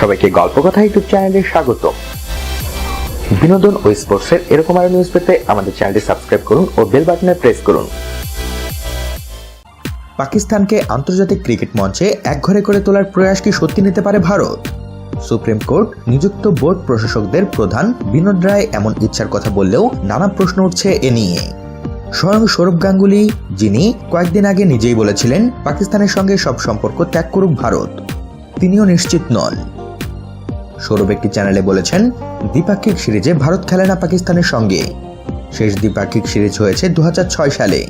সবাইকে গল্প কথা ইউটিউব চ্যানেলে স্বাগত। বিনোদন ও স্পোর্টসের এরকম আরো নিউজ পেতে আমাদের চ্যানেলটি সাবস্ক্রাইব করুন ও বেল বাটনে প্রেস করুন। পাকিস্তানকে আন্তর্জাতিক ক্রিকেট মঞ্চে একঘরে করে তোলার প্রয়াস কি সত্যি নিতে পারে ভারত? সুপ্রিম কোর্ট নিযুক্ত বোর্ড প্রশাসকদের প্রধান বিনোদ রায় এমন ইচ্ছার কথা বললেও নানা প্রশ্ন উঠছে এ নিয়ে। স্বয়ং সৌরভ গাঙ্গুলি, যিনি কয়েকদিন আগে নিজেই বলেছিলেন পাকিস্তানের সঙ্গে সব সম্পর্ক ত্যাগ করুক ভারত, তিনিও নিশ্চিত নন। সৌরভ একটি চ্যানেলে বলেছেন, দ্বিপাক্ষিক সিরিজে ভারত খেলে না পাকিস্তানের সঙ্গে। শেষ দ্বিপাক্ষিক সিরিজ হয়েছে 2006 সালে।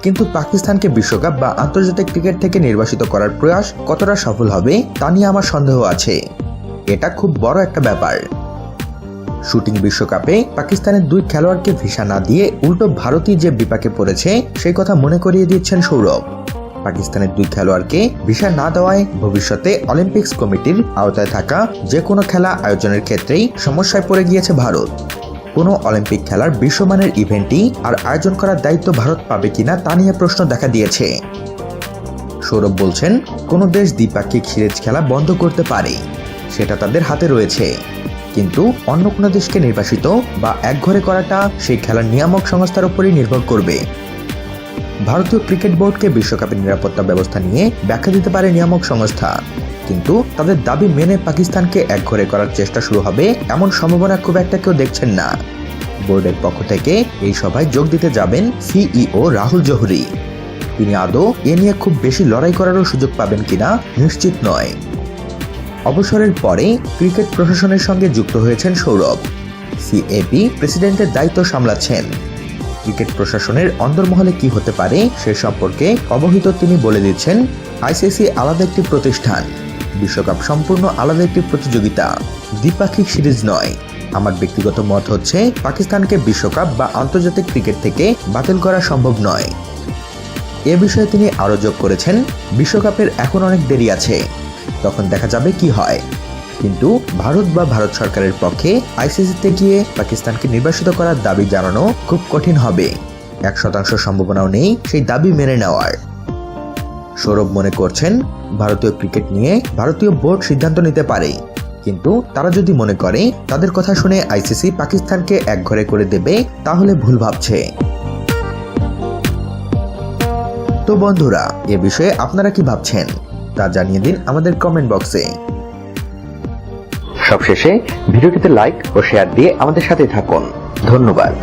কিন্তু পাকিস্তানকে বিশ্বকাপ বা আন্তর্জাতিক ক্রিকেট থেকে নির্বাসিত করার প্রয়াস কতটা সফল হবে তা নিয়ে আমার সন্দেহ আছে। এটা খুব বড় একটা ব্যাপার। শুটিং বিশ্বকাপে পাকিস্তানের 2 খেলোয়াড়কে ভিসা না দিয়ে উল্টো ভারতই যে বিপাকে পড়েছে সেই কথা মনে করিয়ে দিচ্ছেন সৌরভ। পাকিস্তানের 2 খেলোয়াড়কে ভিসা না দেওয়ায় ভবিষ্যতে অলিম্পিক্স কমিটির আওতায় থাকা যে কোনো খেলা আয়োজনের ক্ষেত্রেই সমস্যায় পড়ে গিয়েছে ভারত। কোনো অলিম্পিক খেলার বিশ্বমানের ইভেন্টই আর আয়োজন করার দায়িত্ব ভারত পাবে কিনা তা নিয়ে প্রশ্ন দেখা দিয়েছে। সৌরভ বলছেন, কোনো দেশ দ্বিপাক্ষিক সিরিজ খেলা বন্ধ করতে পারে, সেটা তাদের হাতে রয়েছে। কিন্তু অন্য কোনো দেশকে নির্বাসিত বা একঘরে করাটা সেই খেলার নিয়ামক সংস্থার উপরই নির্ভর করবে। ভারতীয় ক্রিকেট বোর্ডকে বিশ্বকাপের নিরাপত্তা ব্যবস্থা নিয়ে ব্যাখ্যা দিতে পারে নিয়ামক সংস্থা, কিন্তু তাদের দাবি মেনে পাকিস্তানকে একঘরে করার চেষ্টা শুরু হবে এমন সম্ভাবনা খুব একটা কেউ দেখছেন না। বোর্ডের পক্ষ থেকে এই সভায় যোগ দিতে যাবেন সিইও রাহুল জোহরি। তিনি আদৌ এ নিয়ে খুব বেশি লড়াই করারও সুযোগ পাবেন কিনা নিশ্চিত নয়। অবসরের পরে ক্রিকেট প্রশাসনের সঙ্গে যুক্ত হয়েছেন সৌরভ। সিএবি প্রেসিডেন্টের দায়িত্ব সামলাচ্ছেন। ক্রিকেট প্রশাসনের অন্দরমহলে কি হতে পারে সে সম্পর্কে অবহিত তিনি বলে দিচ্ছেন, আইসিসি আলাদা একটি প্রতিষ্ঠান, বিশ্বকাপ সম্পূর্ণ আলাদা একটি প্রতিযোগিতা, দ্বিপাক্ষিক সিরিজ নয়। আমার ব্যক্তিগত মত হচ্ছে পাকিস্তানকে বিশ্বকাপ বা আন্তর্জাতিক ক্রিকেট থেকে বাতিল করা সম্ভব নয়। এ বিষয়ে তিনি আরও যোগ করেছেন, বিশ্বকাপের এখন অনেক দেরি আছে, তখন দেখা যাবে কি হয়। কিন্তু ভারত বা ভারত সরকারের পক্ষে আইসিসিতে গিয়ে পাকিস্তানকে নির্বাসিত করার দাবি জানানো খুব কঠিন হবে। 1% সম্ভাবনাও নেই সেই দাবি মেনে নেওয়ার। সৌরভ মনে করছেন, ভারতীয় ক্রিকেট নিয়ে ভারতীয় বোর্ড সিদ্ধান্ত নিতে পারে, কিন্তু তারা যদি মনে করে তাদের কথা শুনে আইসিসি পাকিস্তানকে একঘরে করে দেবে, তাহলে ভুল ভাবছে। তো বন্ধুরা, এ বিষয়ে আপনারা কি ভাবছেন তা জানিয়ে দিন আমাদের কমেন্ট বক্সে। সবশেষে ভিডিওটিতে লাইক ও শেয়ার দিয়ে আমাদের সাথে থাকুন। ধন্যবাদ।